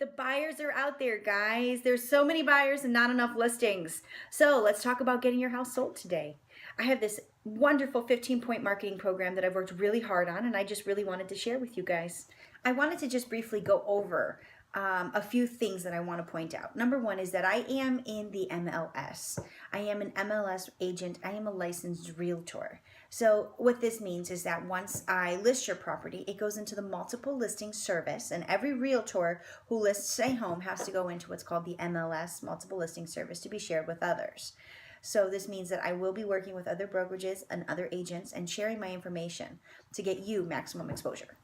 The buyers are out there, guys. There's so many buyers and not enough listings. So let's talk about getting your house sold today. I have this wonderful 15-point marketing program that I've worked really hard on, and I just really wanted to share with you guys. I wanted to just briefly go over a few things that I want to point out. Number one is that I am in the MLS. I am an MLS agent. I am a licensed realtor. So what this means is that once I list your property, it goes into the multiple listing service, and every realtor who lists a home has to go into what's called the MLS, multiple listing service, to be shared with others. So this means that I will be working with other brokerages and other agents and sharing my information to get you maximum exposure.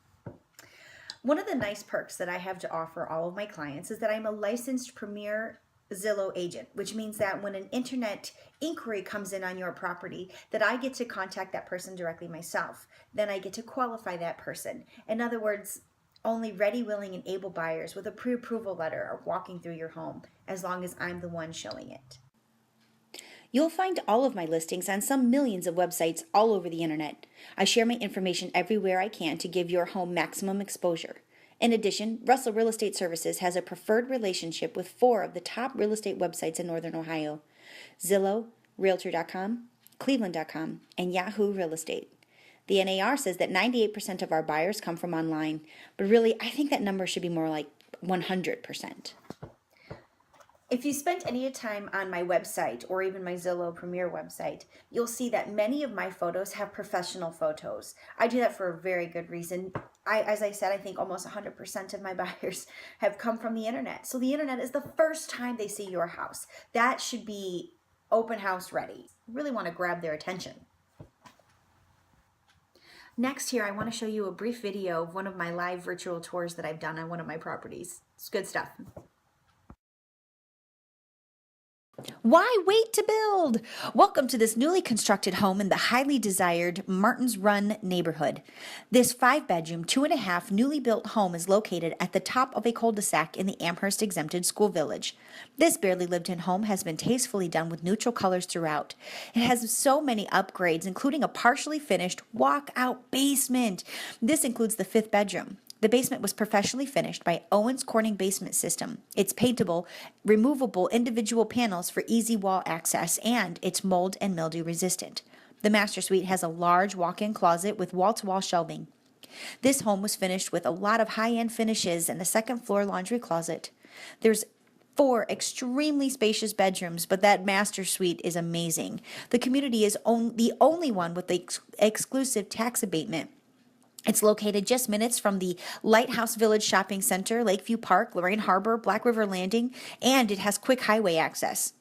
One of the nice perks that I have to offer all of my clients is that I'm a licensed premier Zillow agent, which means that when an internet inquiry comes in on your property, that I get to contact that person directly myself. Then I get to qualify that person. In other words, only ready, willing, and able buyers with a pre-approval letter are walking through your home as long as I'm the one showing it. You'll find all of my listings on some millions of websites all over the internet. I share my information everywhere I can to give your home maximum exposure. In addition, Russell Real Estate Services has a preferred relationship with 4 of the top real estate websites in Northern Ohio: Zillow, Realtor.com, Cleveland.com, and Yahoo Real Estate. The NAR says that 98% of our buyers come from online, but really I think that number should be more like 100%. If you spent any time on my website or even my Zillow Premier website, you'll see that many of my photos have professional photos. I do that for a very good reason. As I said, I think almost 100% of my buyers have come from the internet. So the internet is the first time they see your house. That should be open house ready. Really want to grab their attention. Next here, I want to show you a brief video of one of my live virtual tours that I've done on one of my properties. It's good stuff. Why wait to build? Welcome to this newly constructed home in the highly desired Martins Run neighborhood. This 5-bedroom, 2.5 newly built home is located at the top of a cul-de-sac in the Amherst Exempted School Village. This barely lived-in home has been tastefully done with neutral colors throughout. It has so many upgrades, including a partially finished walk-out basement. This includes the 5th bedroom. The basement was professionally finished by Owens Corning Basement System. It's paintable, removable individual panels for easy wall access, and it's mold and mildew resistant. The master suite has a large walk-in closet with wall-to-wall shelving. This home was finished with a lot of high-end finishes and a second-floor laundry closet. There's 4 extremely spacious bedrooms, but that master suite is amazing. The community is the only one with the exclusive tax abatement. It's located just minutes from the Lighthouse Village Shopping Center, Lakeview Park, Lorraine Harbor, Black River Landing, and it has quick highway access.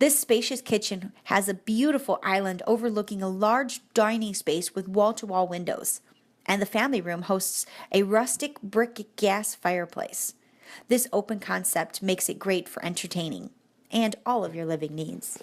This spacious kitchen has a beautiful island overlooking a large dining space with wall-to-wall windows, and the family room hosts a rustic brick gas fireplace. This open concept makes it great for entertaining and all of your living needs.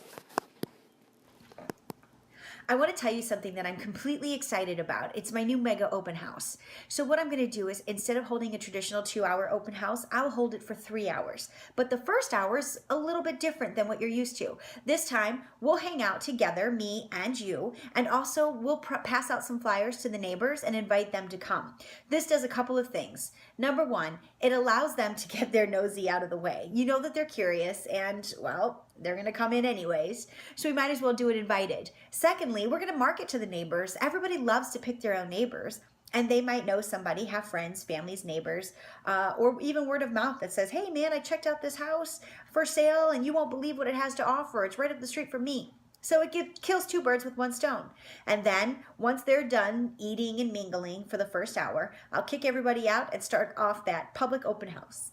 I want to tell you something that I'm completely excited about. It's my new mega open house. So what I'm going to do is, instead of holding a traditional 2-hour open house, I'll hold it for 3 hours. But the first hour is a little bit different than what you're used to. This time, we'll hang out together, me and you, and also we'll pass out some flyers to the neighbors and invite them to come. This does a couple of things. Number one, it allows them to get their nosy out of the way. You know that they're curious and, well, they're going to come in anyways, so we might as well do it invited. Secondly, we're going to market to the neighbors. Everybody loves to pick their own neighbors, and they might know somebody, have friends, families, neighbors, or even word of mouth that says, hey man, I checked out this house for sale and you won't believe what it has to offer. It's right up the street from me. So it kills 2 birds with 1 stone. And then once they're done eating and mingling for the first hour, I'll kick everybody out and start off that public open house.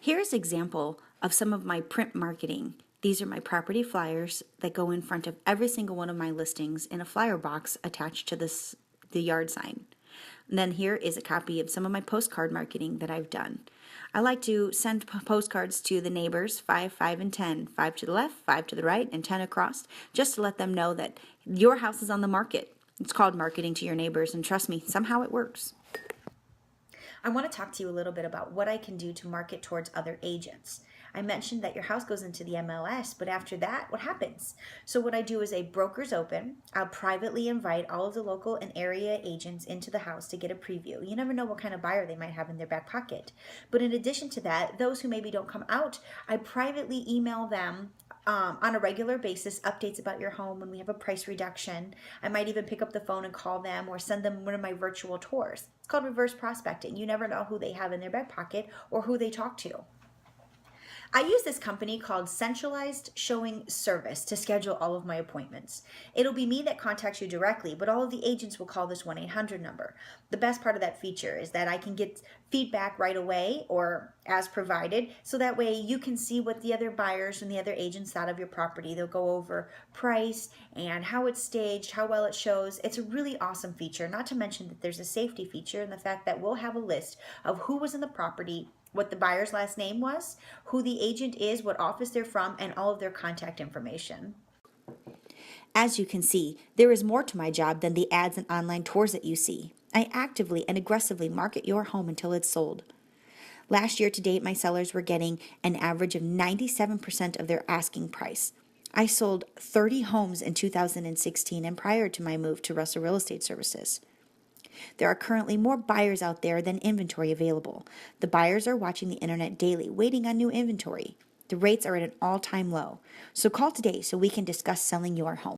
Here's an example of some of my print marketing. These are my property flyers that go in front of every single one of my listings in a flyer box attached to the yard sign. And then here is a copy of some of my postcard marketing that I've done. I like to send postcards to the neighbors, 5, 5, and 10, 5 to the left, 5 to the right, and 10 across, just to let them know that your house is on the market. It's called marketing to your neighbors, and trust me, somehow it works. I want to talk to you a little bit about what I can do to market towards other agents. I mentioned that your house goes into the MLS, but after that, what happens? So what I do is a broker's open. I'll privately invite all of the local and area agents into the house to get a preview. You never know what kind of buyer they might have in their back pocket. But in addition to that, those who maybe don't come out, I privately email them on a regular basis updates about your home when we have a price reduction. I might even pick up the phone and call them or send them one of my virtual tours. It's called reverse prospecting. You never know who they have in their back pocket or who they talk to. I use this company called Centralized Showing Service to schedule all of my appointments. It'll be me that contacts you directly, but all of the agents will call this 1-800 number. The best part of that feature is that I can get feedback right away or as provided, so that way you can see what the other buyers and the other agents thought of your property. They'll go over price and how it's staged, how well it shows. It's a really awesome feature, not to mention that there's a safety feature in the fact that we'll have a list of who was in the property, what the buyer's last name was, who the agent is, what office they're from, and all of their contact information. As you can see, there is more to my job than the ads and online tours that you see. I actively and aggressively market your home until it's sold. Last year to date, my sellers were getting an average of 97% of their asking price. I sold 30 homes in 2016 and prior to my move to Russell Real Estate Services. There are currently more buyers out there than inventory available. The buyers are watching the internet daily, waiting on new inventory. The rates are at an all-time low. So call today so we can discuss selling your home.